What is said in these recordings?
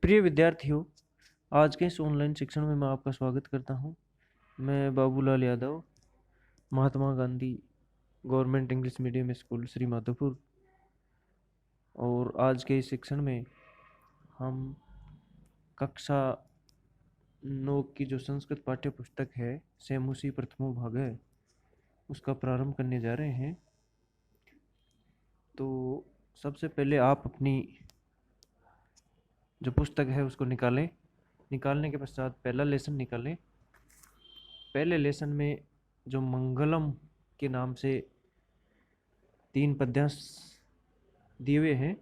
प्रिय विद्यार्थियों, आज के इस ऑनलाइन शिक्षण में मैं आपका स्वागत करता हूं। मैं Babulal Yadav, Mahatma Gandhi government English medium school Shri Madhopur. और आज के इस शिक्षण में हम कक्षा 9 की जो संस्कृत पाठ्य पुस्तक है सेमुसी प्रथमो भाग है उसका प्रारंभ करने जा रहे हैं। तो सबसे पहले आप अपनी जो पुस्तक है उसको निकालने के पश्चात पहला लेसन निकालें। पहले लेसन में जो मंगलम के नाम से 3 पद्यांश दिए हुए हैं,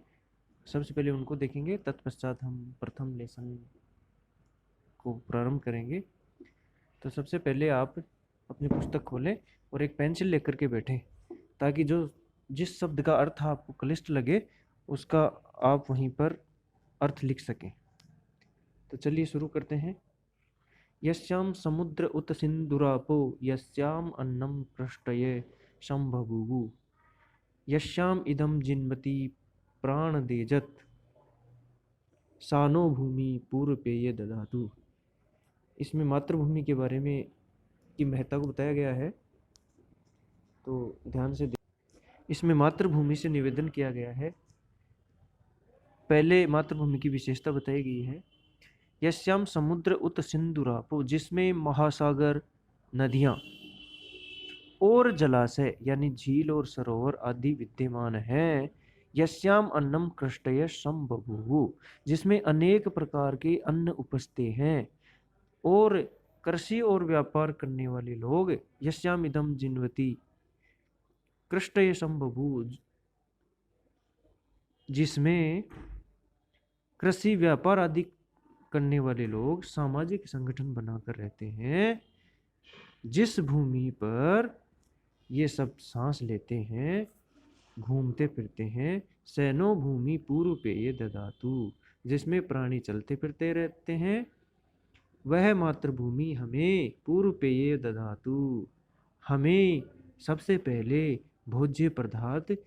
सबसे पहले उनको देखेंगे, तत्पश्चात हम प्रथम लेसन को प्रारंभ करेंगे। तो सबसे पहले आप अपनी पुस्तक खोलें और एक पेंसिल लेकर के बैठें, ताकि जिस शब्द का अर्थ आपको क्लिष्ट लगे उसका आप वहीं पर अर्थ लिख सकें। तो चलिए शुरू करते हैं। यस्याम समुद्र उत सिंधुरापो यस्याम अन्नम पृष्ठये संभवुः यस्याम इदम जिन्मति प्राण देजत सानो भूमि पूर्व पेय दधातु। इसमें मातृभूमि के बारे में की महत्ता को बताया गया है, तो ध्यान से इसमें मातृभूमि से निवेदन किया गया है। पहले मातृभूमि की विशेषता बताई गई है। यस्याम समुद्र उत सिंधुरापो, जिसमें महासागर, नदियां और जलाशय यानी झील और सरोवर आदि विद्यमान हैं। यस्याम अन्नम कृष्टय संबभूवु, जिसमें अनेक प्रकार के अन्न उपजते हैं और कृषि और व्यापार करने वाले लोग। यस्याम इदम जिन्वति कृष्टय संबभू, जिसमें कृषि व्यापार आदि करने वाले लोग सामाजिक संगठन बनाकर रहते हैं। जिस भूमि पर ये सब सांस लेते हैं, घूमते फिरते हैं, सैनो भूमि पूर्व पेय दधातु, जिसमें प्राणी चलते फिरते रहते हैं, वह मातृभूमि हमें पूर्व पेय दधातु, हमें सबसे पहले भोज्य पदार्थ,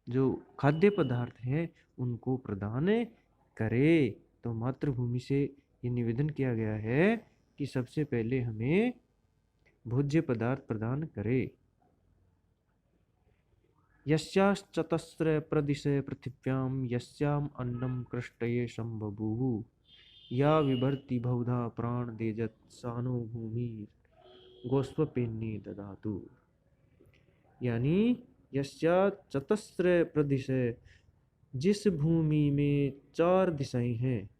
जो खाद्य पदार्थ हैं, उनको प्रदान करे। तो मातृभूमि से ये निवेदन किया गया है कि सबसे पहले हमें भोज्य पदार्थ प्रदान करे। यस्याश्चतस्र प्रदिशे पृथिव्यां यस्याम अन्नम कृष्टये संबभूवु या विभर्ति बहुधा प्राण देजत सानो भूमि गोस्वपेन्ने दधातु। यानी यस्या चतस्र प्रदिशे, जिस भूमि में 4 दिशाएं हैं,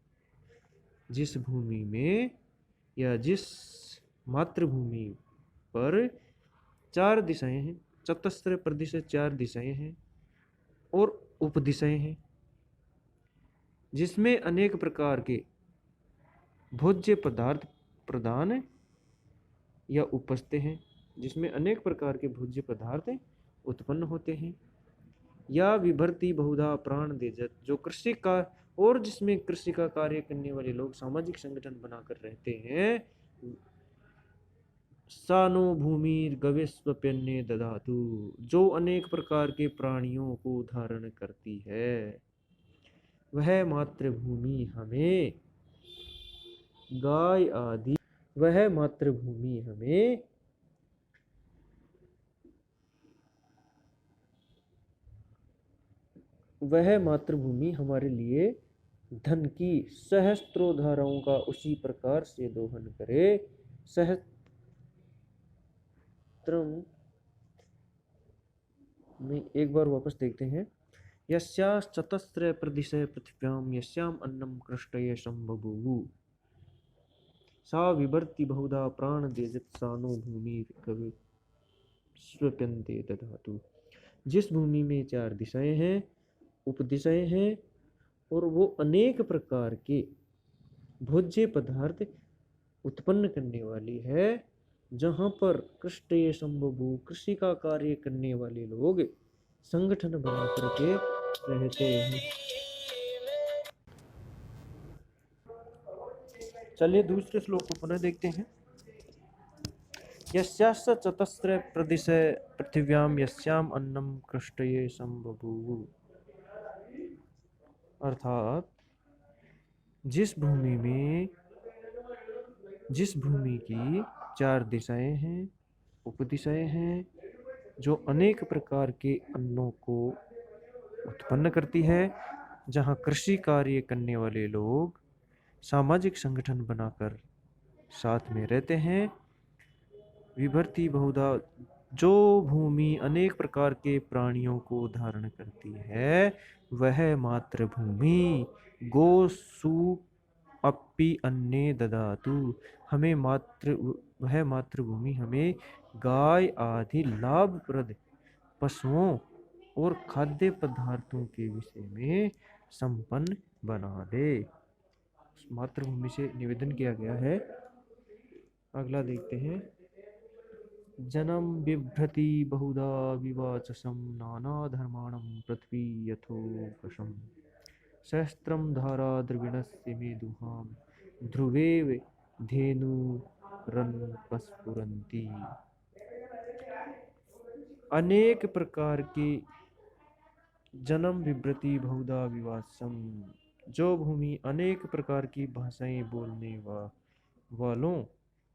जिस भूमि में या जिस मातृभूमि पर 4 दिशाएं हैं, चतस्र प्रदिशे 4 दिशाएं हैं और उपदिशाएं हैं, जिसमें अनेक प्रकार के भोज्य पदार्थ प्रदान या उपजते हैं, जिसमें अनेक प्रकार के भोज्य पदार्थ उत्पन्न होते हैं। या विभर्ति बहुधा प्राण देजत, जो कृषि का और जिसमें कृषि का कार्य करने वाले लोग सामाजिक संगठन बनाकर रहते हैं। सानो भूमि गवेस्वप्यन्ने दधातु, जो अनेक प्रकार के प्राणियों को धारण करती है, वह मातृभूमि हमें गाय आदि, वह मातृभूमि हमें वह मातृभूमि हमारे लिए धन की सहस्त्रों धाराओं का उसी प्रकार से दोहन करे। सहस्त्रम में एक बार वापस देखते हैं। यस्याश्चतस्र प्रदिशे पृथिव्यां यस्याम अन्नम कृष्टये संबभूवु सा विभर्ति बहुधा प्राण देजत सानो भूमि गवेस्वप्यन्ते दधातु। जिस भूमि में 4 दिशाएं हैं, उपदिशाएं हैं और वो अनेक प्रकार के भोज्य पदार्थ उत्पन्न करने वाली है, जहां पर कृष्टये संबभू, कृषि का कार्य करने वाले लोग संगठन बना करके रहते हैं। चलिए दूसरे श्लोक को पुनः देखते हैं। यस्याश्च चतस्र प्रदिशे पृथिव्यां यस्याम अन्नम कृष्टये संबभूवु, अर्थात जिस भूमि की चार दिशाएं हैं, उपदिशाएं हैं, जो अनेक प्रकार के अन्नों को उत्पन्न करती है, जहाँ कृषि कार्य करने वाले लोग सामाजिक संगठन बनाकर साथ में रहते हैं, विभर्ति बहुधा, जो भूमि अनेक प्रकार के प्राणियों को धारण करती है, वह मातृभूमि। गो सु अपि अन्ने ददातु, हमें वह मातृभूमि हमें गाय आदि लाभप्रद पशुओं और खाद्य पदार्थों के विषय में संपन्न बना दे। मातृभूमि से निवेदन किया गया है। अगला देखते हैं। जन्म बिभ्रति बहुधा विवाचसं नाना धर्माणं पृथ्वी यथोकशम् सहस्त्रम धारा द्रविणस्य मेदुहां ध्रुवेव धेनुरन्पस्फुरन्ति। अनेक प्रकार के जन्म विभ्रति बहुधा विवासम, जो भूमि अनेक प्रकार की भाषाएं बोलने वालों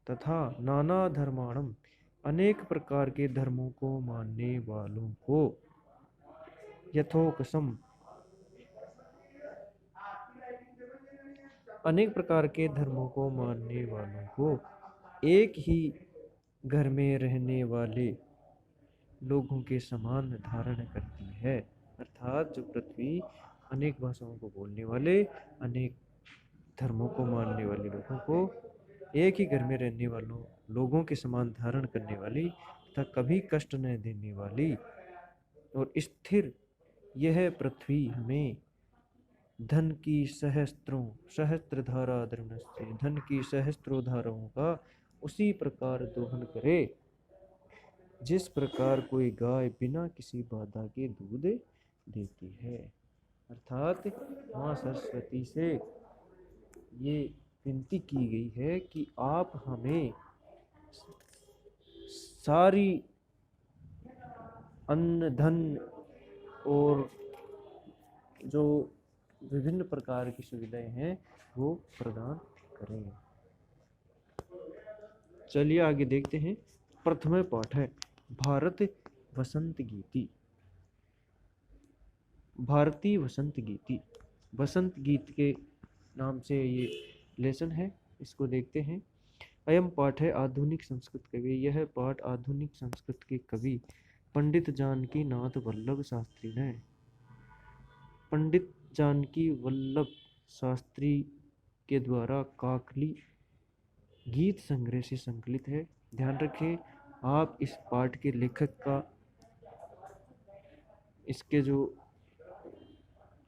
तथा नाना धर्माणम, अनेक प्रकार के धर्मों को मानने वालों को, यथोकसम, अनेक प्रकार के धर्मों को मानने वालों को एक ही घर में रहने वाले लोगों के समान धारण करती है। अर्थात जो पृथ्वी अनेक भाषाओं को बोलने वाले, अनेक धर्मों को मानने वाले लोगों को एक ही घर में रहने वालों लोगों के समान धारण करने वाली तथा कभी कष्ट न देने वाली और स्थिर यह पृथ्वी हमें धन की सहस्त्र धारा द्रवणस्य, धन की सहस्त्रों धाराओं का उसी प्रकार दोहन करे जिस प्रकार कोई गाय बिना किसी बाधा के दूध देती है। अर्थात माँ सरस्वती से ये विनती की गई है कि आप हमें सारी अन्न धन और जो विभिन्न प्रकार की सुविधाएं हैं वो प्रदान करें। चलिए आगे देखते हैं। प्रथम पाठ है भारत वसंत गीति। भारतीय वसंत गीति, वसंत गीत के नाम से ये लेसन है, इसको देखते हैं। अयम पाठ है आधुनिक संस्कृत कवि। यह पाठ आधुनिक संस्कृत के कवि पंडित जानकी नाथ वल्लभ शास्त्री ने, पंडित जानकी वल्लभ शास्त्री के द्वारा काकली गीत संग्रह से संकलित है। ध्यान रखें, आप इस पाठ के लेखक का, इसके जो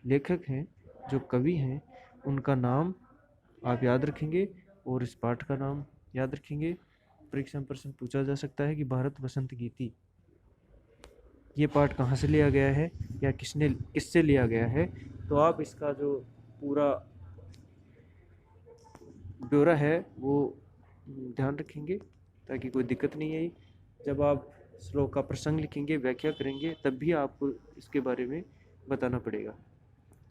लेखक हैं, जो कवि हैं, उनका नाम आप याद रखेंगे और इस पाठ का नाम याद रखेंगे। परीक्षा में प्रश्न पूछा जा सकता है कि भारत वसंत गीति, ये पाठ कहाँ से लिया गया है या किससे लिया गया है, तो आप इसका जो पूरा ब्यौरा है वो ध्यान रखेंगे ताकि कोई दिक्कत नहीं आई। जब आप श्लोक का प्रसंग लिखेंगे, व्याख्या करेंगे, तब भी आपको इसके बारे में बताना पड़ेगा।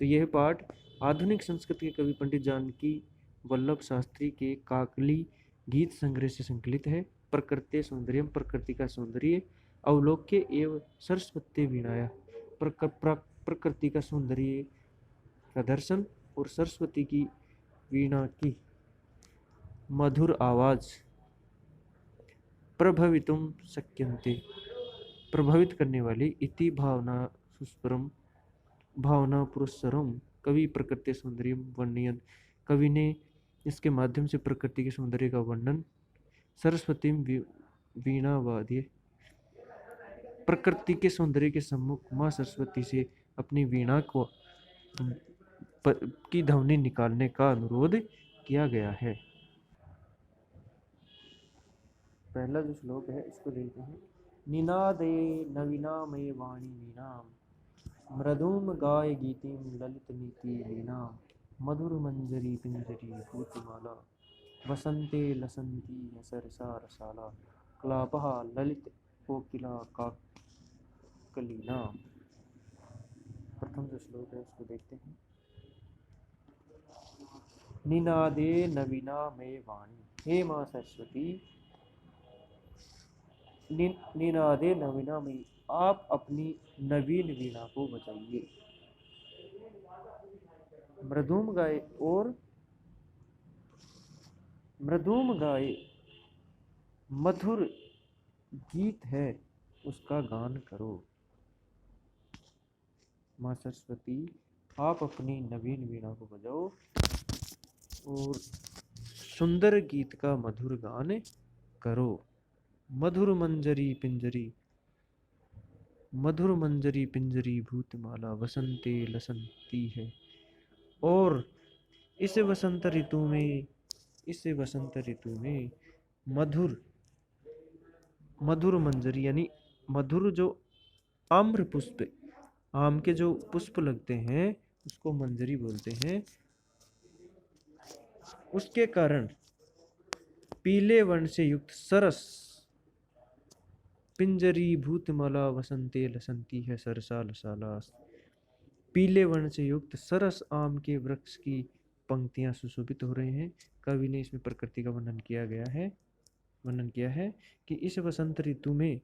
तो यह पाठ आधुनिक संस्कृत के कवि पंडित जानकी वल्लभ शास्त्री के काकली गीत संग्रह से संकलित है। प्रकृति सौंदर्यम, प्रकृति का सौंदर्य, अवलोक्य एवं सरस्वती वीणाया, प्रकृति का सौंदर्य का दर्शन और सरस्वती की वीणा की मधुर आवाज प्रभवितुम शक्यन्ते, प्रभावित करने वाली, इति भावना सुस्वरम, भावना पुरस्सरम, कवि प्रकृति सौंदर्य वर्णयन, कवि ने इसके माध्यम से प्रकृति के सौंदर्य का वर्णन, सरस्वती वीणा वाद्य, प्रकृति के सौंदर्य के सम्मुख माँ सरस्वती से अपनी वीणा को की ध्वनि निकालने का अनुरोध किया गया है। पहला जो श्लोक है इसको देखते हैं। निनादे नवीनामय वाणी वीणाम मृदुम गाय गीतिम ललित नीति लीनाम मधुर मंजरी पिंजरी भूतमाला वसंते लसंती सरसा रसाला क्लापः ललित कोकिला काकलीना। प्रथम जो श्लोक है उसको देखते हैं। निनादे नवीना में वाणी। हे माँ सरस्वती, निनादे नवीना में, आप अपनी नवीन वीणा को बजाइए। मृदुम गाए और मृदुम गाए मधुर गीत है, उसका गान करो। माँ सरस्वती, आप अपनी नवीन वीणा को बजाओ और सुंदर गीत का मधुर गान करो। मधुर मंजरी पिंजरी, मधुर मंजरी पिंजरी भूतमाला वसंते लसंती है। और इस वसंत ऋतु में, इस वसंत ऋतु में मधुर मधुर मंजरी यानी मधुर जो आम्र पुष्प, आम के जो पुष्प लगते हैं उसको मंजरी बोलते हैं। उसके कारण पीले वर्ण से युक्त सरस पिंजरी भूतमाला वसंते लसंती है सरसा लसाला। पीले वर्ण से युक्त सरस आम के वृक्ष की पंक्तियां सुशोभित हो रहे हैं। कवि ने इसमें प्रकृति का वर्णन किया है कि इस वसंत ऋतु में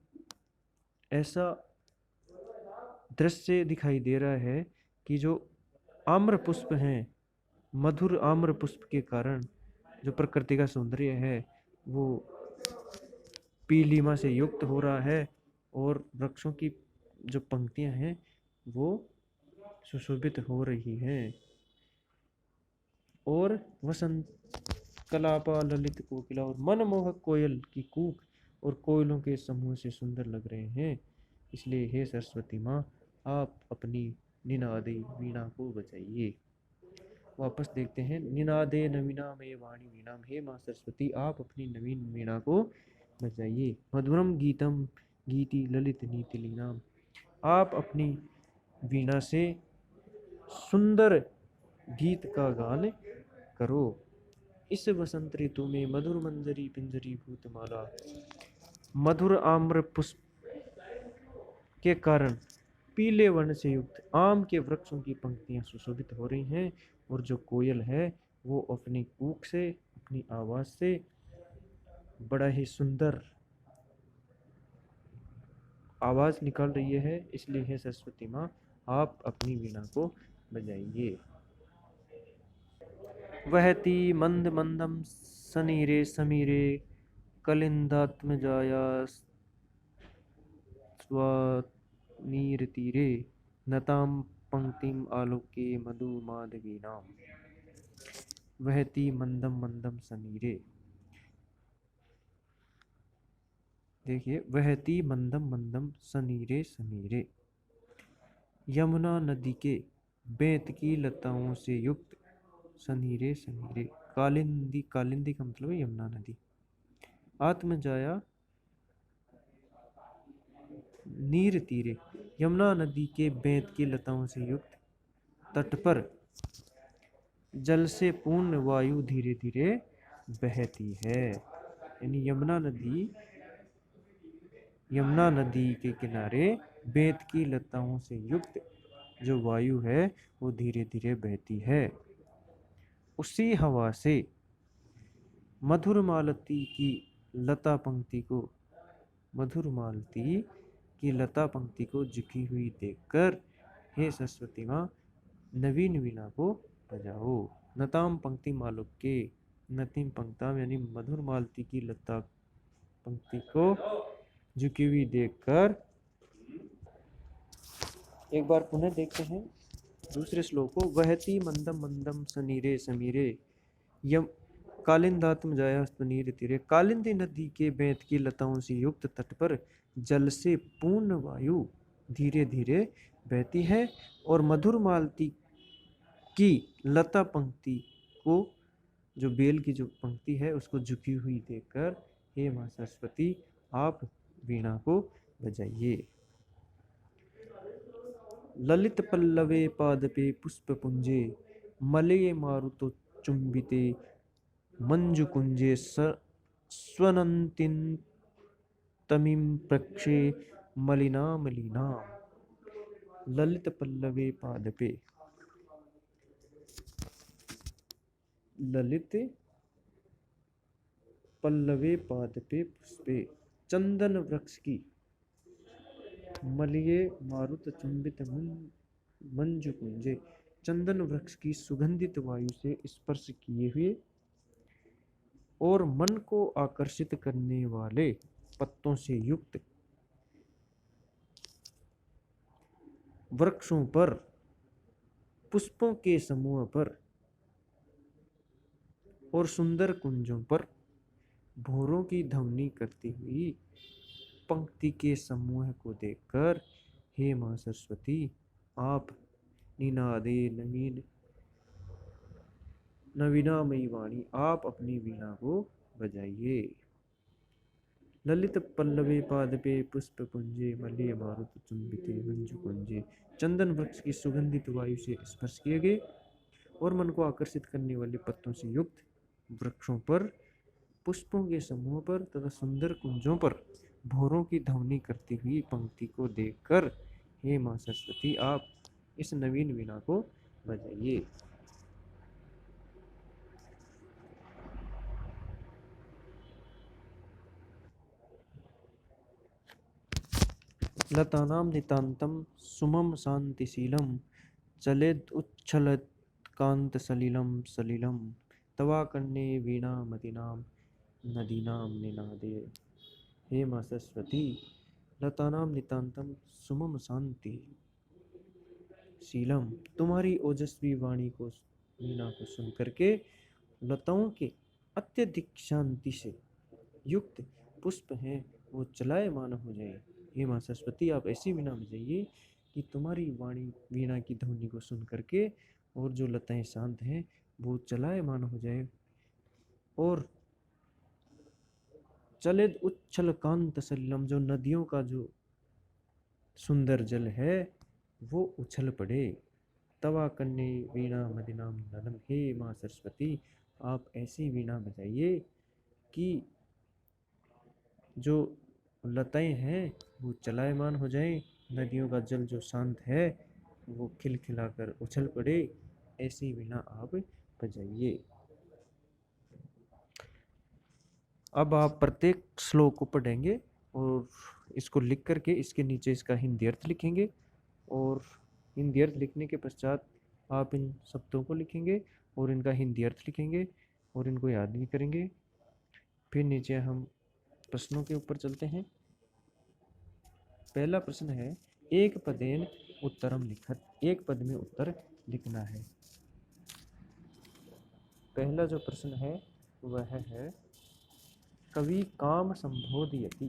ऐसा दृश्य दिखाई दे रहा है कि जो आम्र पुष्प हैं, मधुर आम्र पुष्प के कारण जो प्रकृति का सौंदर्य है वो पीलिमा से युक्त हो रहा है और वृक्षों की जो पंक्तियां हैं वो सुशोभित हो रही हैं। और वसंत कलापा ललित कोकिला, और मनमोहक कोयल की कूक और कोयलों के समूह से सुंदर लग रहे हैं। इसलिए हे सरस्वती माँ, आप अपनी निनादे वीणा को बजाइए। वापस देखते हैं। निनादे नवीना में वाणी वीणा, हे माँ सरस्वती, आप अपनी नवीन वीणा को बजाइए। मधुरम गीतम गीति ललित नीति लीनाम, आप अपनी वीणा से सुंदर गीत का गान करो। इस वसंत ऋतु में मधुर मंजरी पिंजरी भूतमाला, मधुर आम्र पुष्प के कारण पीले वर्ण से युक्त आम के वृक्षों की पंक्तियां सुशोभित हो रही हैं। और जो कोयल है वो अपनी कूक से, अपनी आवाज से बड़ा ही सुंदर आवाज निकाल रही है। इसलिए है सरस्वती माँ, आप अपनी वीणा को बजाइए। वहती मंद मंदम सनीरे समीरे कलिंदात्मजाया स्वानीरतीरे नताम पंक्तिम आलोके मधु माधवीनाम। वहती मंदम मंदम सनीरे, देखिए, वहती मंदम मंदम सनीरे सनीरे, यमुना नदी के बेंत की लताओं से युक्त सनीरे सनीरे, कालिंदी, कालिंदी का मतलब है यमुना नदी। आत्मजाया नीर तीरे, यमुना नदी के बेंत की लताओं से युक्त तट पर जल से पूर्ण वायु धीरे धीरे बहती है। यानी यमुना नदी के किनारे बेंत की लताओं से युक्त जो वायु है वो धीरे धीरे बहती है। उसी हवा से मधुर मालती की लता पंक्ति को, मधुर मालती की लता पंक्ति को झुकी हुई देखकर हे सरस्वती माँ, नवीन वीणा को बजाओ। नताम पंक्ति मालुक के, नतीम पंक्ताम यानी मधुर मालती की लता पंक्ति को झुकी हुई देखकर। एक बार पुनः देखते हैं दूसरे श्लोक को। वहती मंदम मंदम सनीरे समीरे यम कालिंदात्म जाया स्तनीर तीरे, कालिंदी नदी के बेंत की लताओं से युक्त तट पर जल से पूर्ण वायु धीरे धीरे बहती है। और मधुर मालती की लता पंक्ति को, जो बेल की जो पंक्ति है उसको झुकी हुई देखकर हे माँ सरस्वती, आप वीणा को बजाइए। ललित पल्लवे पादपे पुष्पपुंजे मलये मारुतो चुंबिते मंजुकुंजे स्वनंतिन तमिम प्रक्षे मलिना मलिना। ललित पल्लवे पादपे, ललित पल्लवे पादपे पुष्पे चंदन वृक्ष की मलये मारुत चुंबित मंजु कुंजे। चंदन वृक्ष की सुगंधित वायु से स्पर्श किए हुए और मन को आकर्षित करने वाले पत्तों से युक्त वृक्षों पर, पुष्पों के समूह पर और सुंदर कुंजों पर भौरों की ध्वनि करती हुई पंक्ति के समूह को देखकर हे मां सरस्वती, आप निनादे नवीन नवीनामयी वाणी, आप अपनी वीणा को बजाइए। ललित पल्लवे पादपे पुष्प पुंजे मलये मारुत चुंबिते मंजु कुंजे। चंदन वृक्ष की सुगंधित वायु से स्पर्श किए गए और मन को आकर्षित करने वाले पत्तों से युक्त वृक्षों पर, पुष्पों के समूह पर तथा सुंदर कुंजों पर भौरों की ध्वनि करती हुई पंक्ति को देखकर हे मां सरस्वती, आप इस नवीन वीणा को बजाइए। लतानां नितान्तं सुमम शान्तिशीलं चलेद उच्छलत कांत सलिलं सलिलं तवाकर्णे वीणा मदीनां नदीनां निनादे। हे मां सरस्वती, लतानां नितान्तं सुमम शांति शीलम, तुम्हारी ओजस्वी वाणी को, वीणा को सुन करके लताओं के अत्यधिक शांति से युक्त पुष्प हैं वो चलायमान हो जाए। हे मां सरस्वती, आप ऐसी वीणा बजाइए कि तुम्हारी वाणी वीणा की ध्वनि को सुन करके और जो लताएं शांत हैं वो चलायमान हो जाए और चलित उच्छल कांत सलिलम, जो नदियों का जो सुंदर जल है वो उछल पड़े। तवा कन्ने वीणा मदिनाम नदम, हे मां सरस्वती, आप ऐसी वीणा बजाइए कि जो लताएं हैं वो चलायमान हो जाएं, नदियों का जल जो शांत है वो खिलखिलाकर उछल पड़े। ऐसी वीणा आप बजाइए। अब आप प्रत्येक श्लोक को पढ़ेंगे और इसको लिख करके इसके नीचे इसका हिंदी अर्थ लिखेंगे और हिंदी अर्थ लिखने के पश्चात आप इन शब्दों को लिखेंगे और इनका हिंदी अर्थ लिखेंगे और इनको याद भी करेंगे। फिर नीचे हम प्रश्नों के ऊपर चलते हैं। पहला प्रश्न है एक पदेन उत्तरम लिखत, एक पद में उत्तर लिखना है। पहला जो प्रश्न है वह है कवि काम संबोधयति,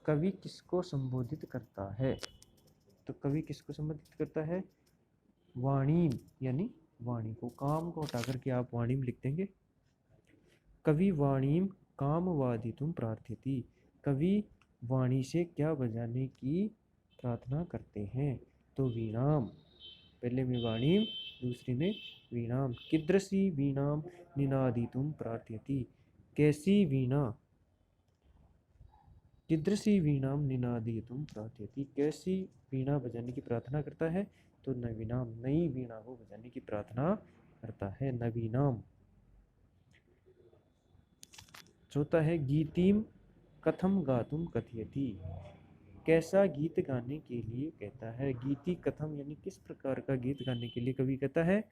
कवि किसको संबोधित करता है? तो कवि किसको संबोधित करता है? वाणी, यानी वाणी को, काम को हटा करके आप वाणी लिख देंगे। कवि वाणीम काम वादितुम प्रार्थयति, कवि वाणी से क्या बजाने की प्रार्थना करते हैं? तो वीणाम, पहले में वाणीम दूसरी में वीणाम। कीदृशी वीणाम निनादितुम प्रार्थयति, कैसी वीणा, कीदृशी वीणाम निनादितुम प्रार्थयति, कैसी वीणा बजाने की प्रार्थना करता है? तो नवीनाम, नई वीणा को बजाने की प्रार्थना करता है, नवीनाम। चौथा है गीतिम कथम गातुम कथयति, कैसा गीत गाने के लिए कहता है? गीति कथम यानी किस प्रकार का गीत गाने के लिए कवि कहता है?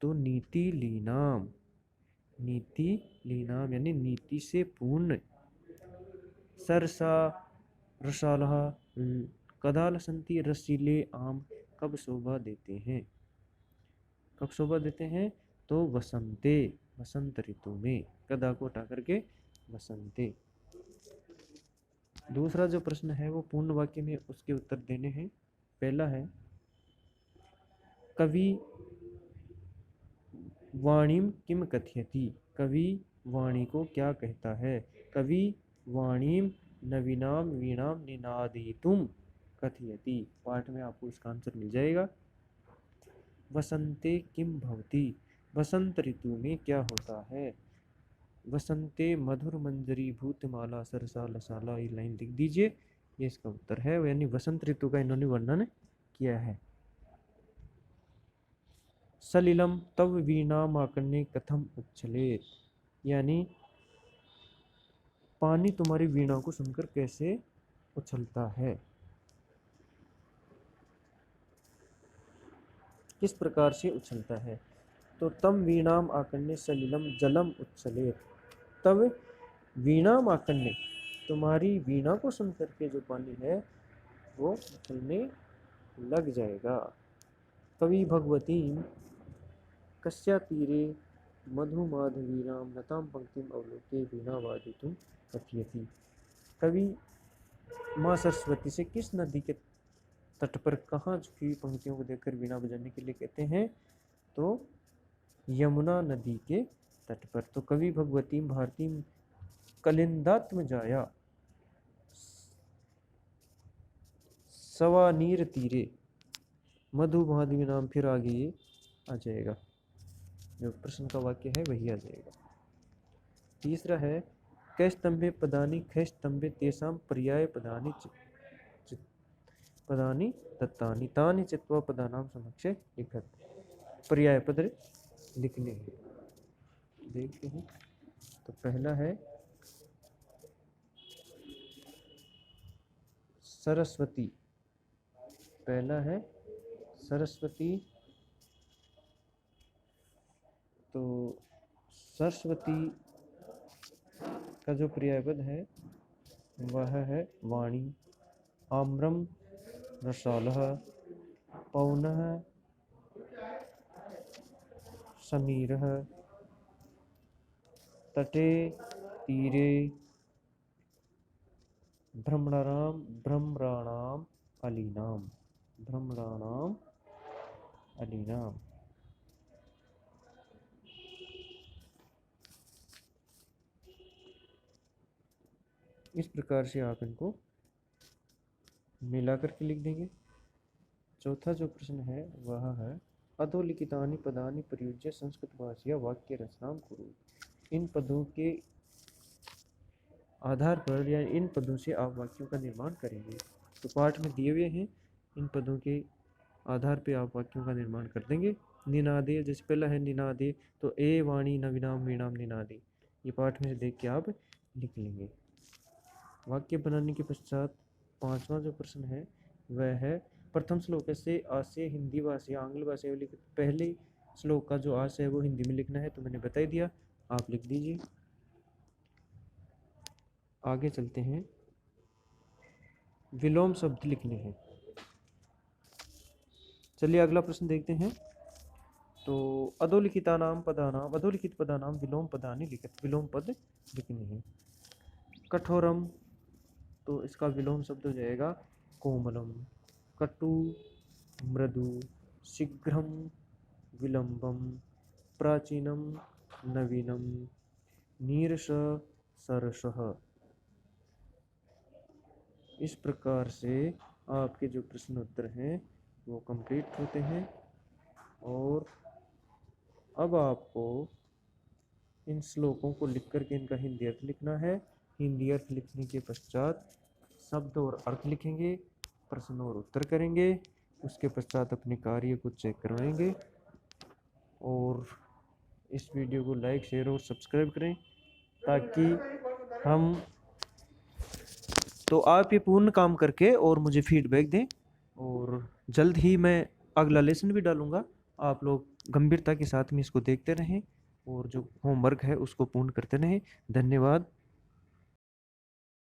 तो नीति लीनाम, नीति लीनाम यानी नीति से पूर्ण। सरसा रसालहा कदा लसंती, रसीले आम कब शोभा देते हैं? कब शोभा देते हैं? तो वसंते, वसंत ऋतु में, कदा को हटा करके वसंते। दूसरा जो प्रश्न है वो पूर्ण वाक्य में उसके उत्तर देने हैं। पहला है कवि वाणीम किम कथयति, कवि वाणी को क्या कहता है? कवि वाणीम नवीनाम वीणाम निनादितुम कथयति, पाठ में आपको इसका आंसर मिल जाएगा। वसंते किम भवति, वसंत ऋतु में क्या होता है? वसंते मधुर मंजरी भूतमाला सरसा लसाला, ये लाइन लिख दीजिए, ये इसका उत्तर है, यानी वसंत ऋतु का इन्होंने वर्णन किया है। सलिलम तव वीणामाकर्ण्य कथम उच्छलेत, यानी पानी तुम्हारी वीणा को सुनकर कैसे उछलता है, किस प्रकार से उछलता है। तो तम वीणाम आकर्ण्य सलिलम जलम उच्छलेत, तब वीणाम आकर्ण्य तुम्हारी वीणा को सुनकर के जो पानी है वो उछलने लग जाएगा। कवि भगवती कस्या तीरे मधुमाधवीनां नतां पंक्तिम अवलोक्य वीणा वादितुम कथयति। कवि माँ सरस्वती से किस नदी के तट पर कहाँ झुकी हुई पंक्तियों को देखकर वीणा बजाने के लिए कहते हैं, तो यमुना नदी के तट पर। तो कवि भगवती भारती कलिंदात्म जाया सवानीर तीरे मधु माधवी नाम, फिर आगे ये आ जाएगा, जो प्रश्न का वाक्य है वही आ जाएगा। तीसरा है कैस्तंभे पदानि खैस्तंभे तेषां पर्याय पदानि पदानि दत्तानि तानि चित्वा पदानां समक्षे लिखत। पर्याय पद लिखने हैं, देखते हैं। तो पहला है सरस्वती, पहला है सरस्वती। तो सरस्वती का जो पर्यायपद है वह है वाणी, आम्रम रसालः, पौनः समीरः, तटे तीरे भ्रमराणाम अलीनाम, भ्रमराणाम अलीनाम। इस प्रकार से आप इनको मिला करके लिख देंगे। चौथा जो प्रश्न है वह है अधोलिखितानि पदानि प्रयुज्य संस्कृत भाषा वाक्य रचनाम कुरु। इन पदों के आधार पर या इन पदों से आप वाक्यों का निर्माण करेंगे। तो पाठ में दिए हुए हैं, इन पदों के आधार पर आप वाक्यों का निर्माण कर देंगे। निनादे, जैसे पहला है निनादे, तो ए वाणी नवीनाम वीणाम निनादे, ये पाठ में देख के आप लिख लेंगे। वाक्य बनाने के पश्चात पांचवा जो प्रश्न है वह है प्रथम श्लोक से आशय हिंदी भाषा आंग्ल भाषा में लिख। पहले श्लोक का जो आशय है वो हिंदी में लिखना है, तो मैंने बता दिया, आप लिख दीजिए। आगे चलते हैं, विलोम शब्द लिखने हैं। चलिए अगला प्रश्न देखते हैं। तो अधोलिखितानाम पदानाम, अधोलिखित पदानाम विलोम पदानि लिखित, विलोम पद लिखने हैं। कठोरम, तो इसका विलोम शब्द हो जाएगा कोमलम। कटु, मृदु, शीघ्रम, विलंबम, प्राचीनम, नवीनम, नीरस, सरसः। इस प्रकार से आपके जो प्रश्न उत्तर हैं वो कंप्लीट होते हैं। और अब आपको इन श्लोकों को लिख करके इनका हिंदी अर्थ लिखना है। हिंदी अर्थ लिखने के पश्चात शब्द और अर्थ लिखेंगे, प्रश्न और उत्तर करेंगे, उसके पश्चात अपने कार्य को चेक करवाएंगे। और इस वीडियो को लाइक, शेयर और सब्सक्राइब करें ताकि हम, तो आप ये पूर्ण काम करके और मुझे फीडबैक दें। और जल्द ही मैं अगला लेसन भी डालूंगा, आप लोग गंभीरता के साथ में इसको देखते रहें और जो होमवर्क है उसको पूर्ण करते रहें। धन्यवाद।